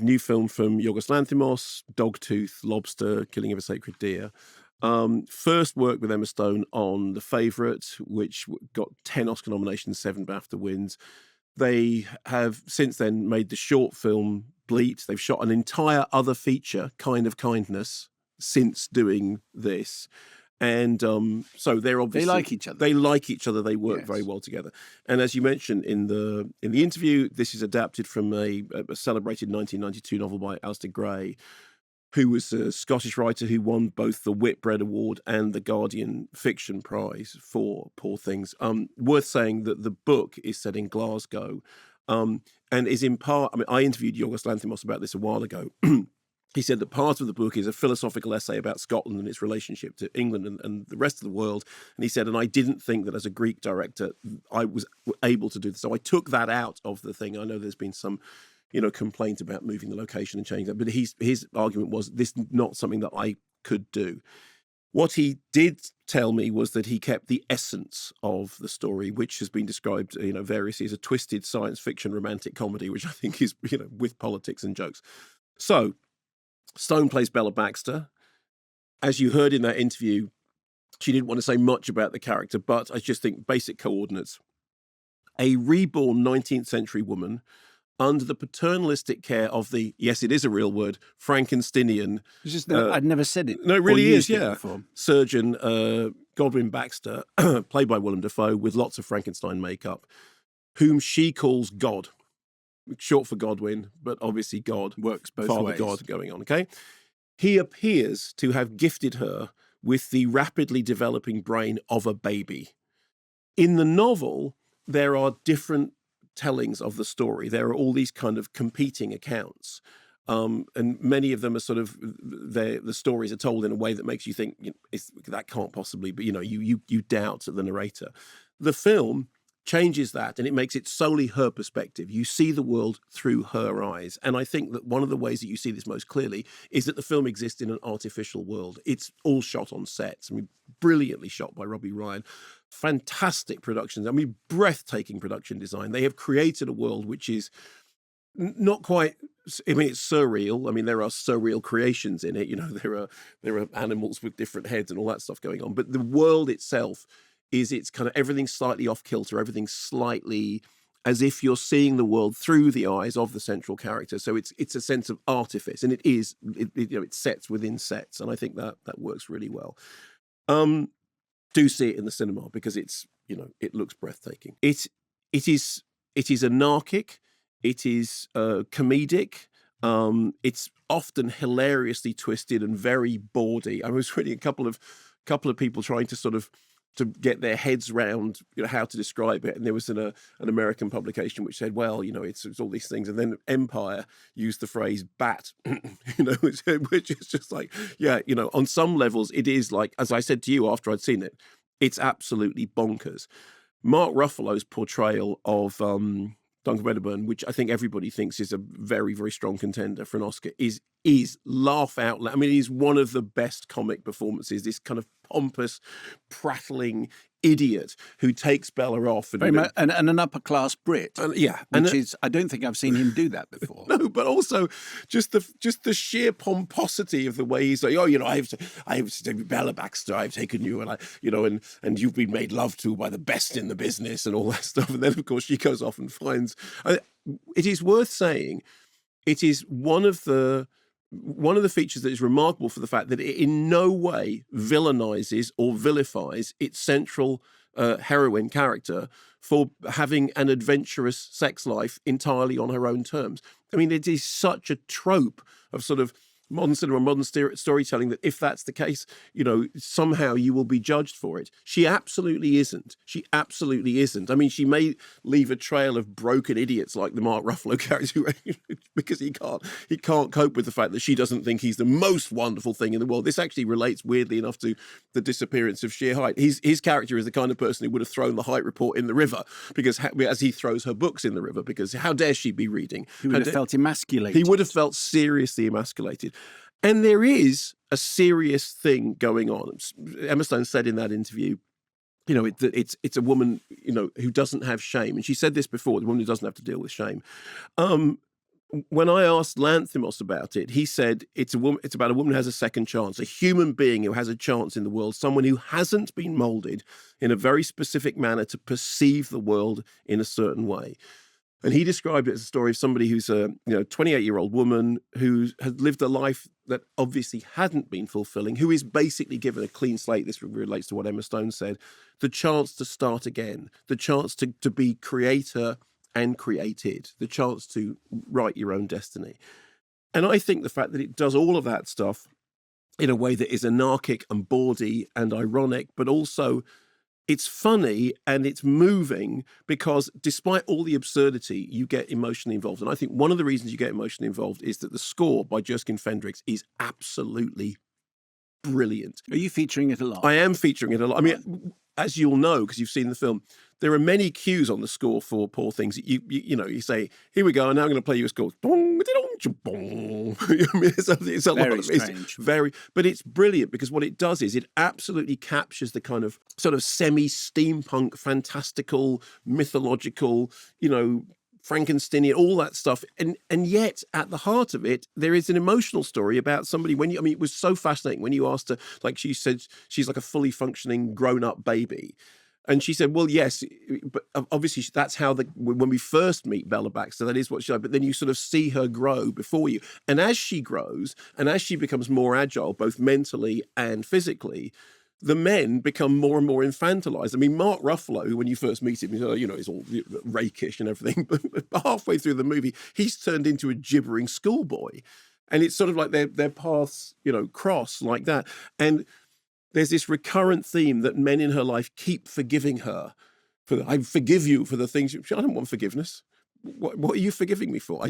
new film from Yorgos Lanthimos, Dogtooth, Lobster, Killing of a Sacred Deer. First worked with Emma Stone on The Favourite, which got 10 Oscar nominations, 7 BAFTA wins. They have since then made the short film Bleat. They've shot an entire other feature, Kind of Kindness, since doing this. And so they're obviously... They like each other. They like each other. They work very well together. And as you mentioned in the interview, this is adapted from a celebrated 1992 novel by Alistair Gray, who was a Scottish writer who won both the Whitbread Award and the Guardian Fiction Prize for Poor Things. Worth saying that the book is set in Glasgow and is in part... I mean, I interviewed Yorgos Lanthimos about this a while ago. He said that part of the book is a philosophical essay about Scotland and its relationship to England and the rest of the world. And he said, and I didn't think that as a Greek director, I was able to do this. So I took that out of the thing. I know there's been some complaint about moving the location and changing that. But his argument was this is not something that I could do. What he did tell me was that he kept the essence of the story, which has been described, variously as a twisted science fiction romantic comedy, which I think is, with politics and jokes. So Stone plays Bella Baxter. As you heard in that interview, she didn't want to say much about the character, but I just think basic coordinates. A reborn 19th century woman under the paternalistic care of the, yes, it is a real word, Frankensteinian. I'd never said it. No, it really is, yeah. Surgeon Godwin Baxter, played by Willem Dafoe, with lots of Frankenstein makeup, whom she calls God. Short for Godwin, but obviously God. Works both Father ways. God going on, okay? He appears to have gifted her with the rapidly developing brain of a baby. In the novel, there are different tellings of the story. There are all these kind of competing accounts. And many of them are sort of, the stories are told in a way that makes you think, that can't possibly be, you doubt the narrator. The film changes that, and it makes it solely her perspective. You see the world through her eyes. And I think that one of the ways that you see this most clearly is that the film exists in an artificial world. It's all shot on sets. I mean, brilliantly shot by Robbie Ryan. Fantastic productions. I mean, breathtaking production design. They have created a world which is not quite... I mean, it's surreal. I mean, there are surreal creations in it. There are animals with different heads and all that stuff going on. But the world itself it's kind of everything slightly off kilter, everything slightly as if you're seeing the world through the eyes of the central character. So it's a sense of artifice, and it sets within sets, and I think that works really well. Do see it in the cinema because it looks breathtaking. It is anarchic, it is comedic. It's often hilariously twisted and very bawdy. I was reading a couple of people trying to get their heads round, how to describe it. And there was an American publication which said, well, it's all these things. And then Empire used the phrase bat, which is just like, on some levels, it is like, as I said to you after I'd seen it, it's absolutely bonkers. Mark Ruffalo's portrayal of Duncan Wedderburn, which I think everybody thinks is a very, very strong contender for an Oscar, is laugh out loud. I mean, he's one of the best comic performances, this kind of pompous, prattling idiot who takes Bella off. And an upper-class Brit. I don't think I've seen him do that before. No, but also just the sheer pomposity of the way he's like, I have Bella Baxter, I've taken you, and you've been made love to by the best in the business and all that stuff. And then, of course, she goes off and finds... it is worth saying, it is one of the features that is remarkable for the fact that it in no way villainizes or vilifies its central heroine character for having an adventurous sex life entirely on her own terms. I mean, it is such a trope of sort of modern cinema, modern storytelling, that if that's the case, somehow you will be judged for it. She absolutely isn't. I mean, she may leave a trail of broken idiots like the Mark Ruffalo character because he can't cope with the fact that she doesn't think he's the most wonderful thing in the world. This actually relates weirdly enough to the disappearance of Sheer Height. His character is the kind of person who would have thrown the Height report in the river because as he throws her books in the river, because how dare she be reading? He would have felt emasculated. He would have felt seriously emasculated. And there is a serious thing going on. Emma Stone said in that interview, it's a woman, who doesn't have shame. And she said this before, the woman who doesn't have to deal with shame. when I asked Lanthimos about it, he said it's about a woman who has a second chance, a human being who has a chance in the world, someone who hasn't been molded in a very specific manner to perceive the world in a certain way. And he described it as a story of somebody who's a 28-year-old woman who had lived a life that obviously hadn't been fulfilling, who is basically given a clean slate. This relates to what Emma Stone said, the chance to start again, the chance to be creator and created, the chance to write your own destiny. And I think the fact that it does all of that stuff in a way that is anarchic and bawdy and ironic, but also it's funny and it's moving, because despite all the absurdity, you get emotionally involved. And I think one of the reasons you get emotionally involved is that the score by Jurgen Fendrix is absolutely brilliant. Are you featuring it a lot? I am featuring it a lot. I mean, as you'll know, because you've seen the film, there are many cues on the score for Poor Things. You say, here we go, and now I'm going to play you a score. Bong, bong. I mean, it's a very lot. Strange. It's very, but it's brilliant, because what it does is it absolutely captures the kind of sort of semi-steampunk, fantastical, mythological, Frankensteinian, all that stuff. And yet at the heart of it, there is an emotional story about somebody it was so fascinating when you asked her, like she said, she's like a fully functioning grown-up baby. And she said, well, yes, but obviously that's how when we first meet Bella Baxter, that is what she like. But then you sort of see her grow before you. And as she grows and as she becomes more agile, both mentally and physically, the men become more and more infantilized. I mean, Mark Ruffalo, when you first meet him, he's all rakish and everything. But halfway through the movie, he's turned into a gibbering schoolboy. And it's sort of like their paths, cross like that. And there's this recurrent theme that men in her life keep forgiving her. I forgive you for the things I don't want forgiveness. What are you forgiving me for?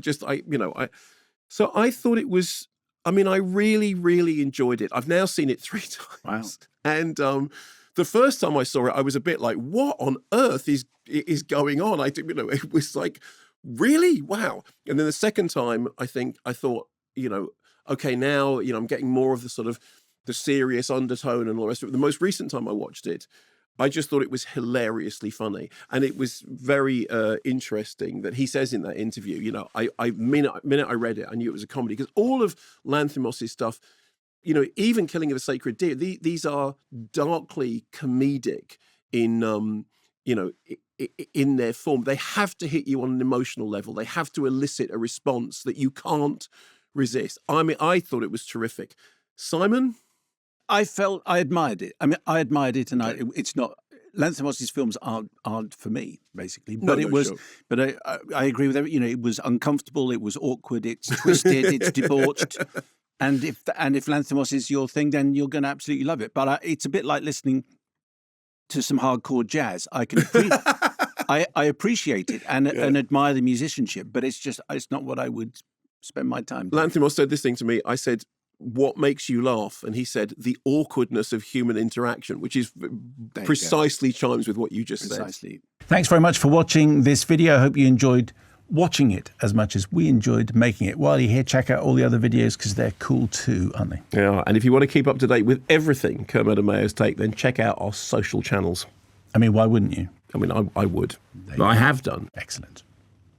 So I thought it was. I mean, I really, really enjoyed it. I've now seen it 3 times. Wow. And the first time I saw it, I was a bit like, what on earth is going on? It was like, really? Wow. And then the second time, I thought, okay, now, I'm getting more of the sort of the serious undertone and all the rest of it. The most recent time I watched it, I just thought it was hilariously funny. And it was very interesting that he says in that interview, minute I read it, I knew it was a comedy, because all of Lanthimos' stuff, even Killing of a Sacred Deer, these are darkly comedic in their form. They have to hit you on an emotional level. They have to elicit a response that you can't resist. I mean, I thought it was terrific. Simon? I admired it. I mean, I admired it, and it's not. Lanthimos' films aren't for me, basically. But sure. But I agree with everything. It was uncomfortable. It was awkward. It's twisted. It's debauched. And if Lanthimos is your thing, then you're going to absolutely love it. But it's a bit like listening to some hardcore jazz. I appreciate it and admire the musicianship, but it's not what I would spend my time doing. Lanthimos said this thing to me. I said, what makes you laugh? And he said, the awkwardness of human interaction, which is precisely chimes with what you just said. Thanks very much for watching this video. I hope you enjoyed watching it as much as we enjoyed making it. While you're here, check out all the other videos, because they're cool too, aren't they? Yeah, and if you want to keep up to date with everything Kermode and Mayo's take, then check out our social channels. I mean, why wouldn't you? I mean, I would. I have done. Excellent.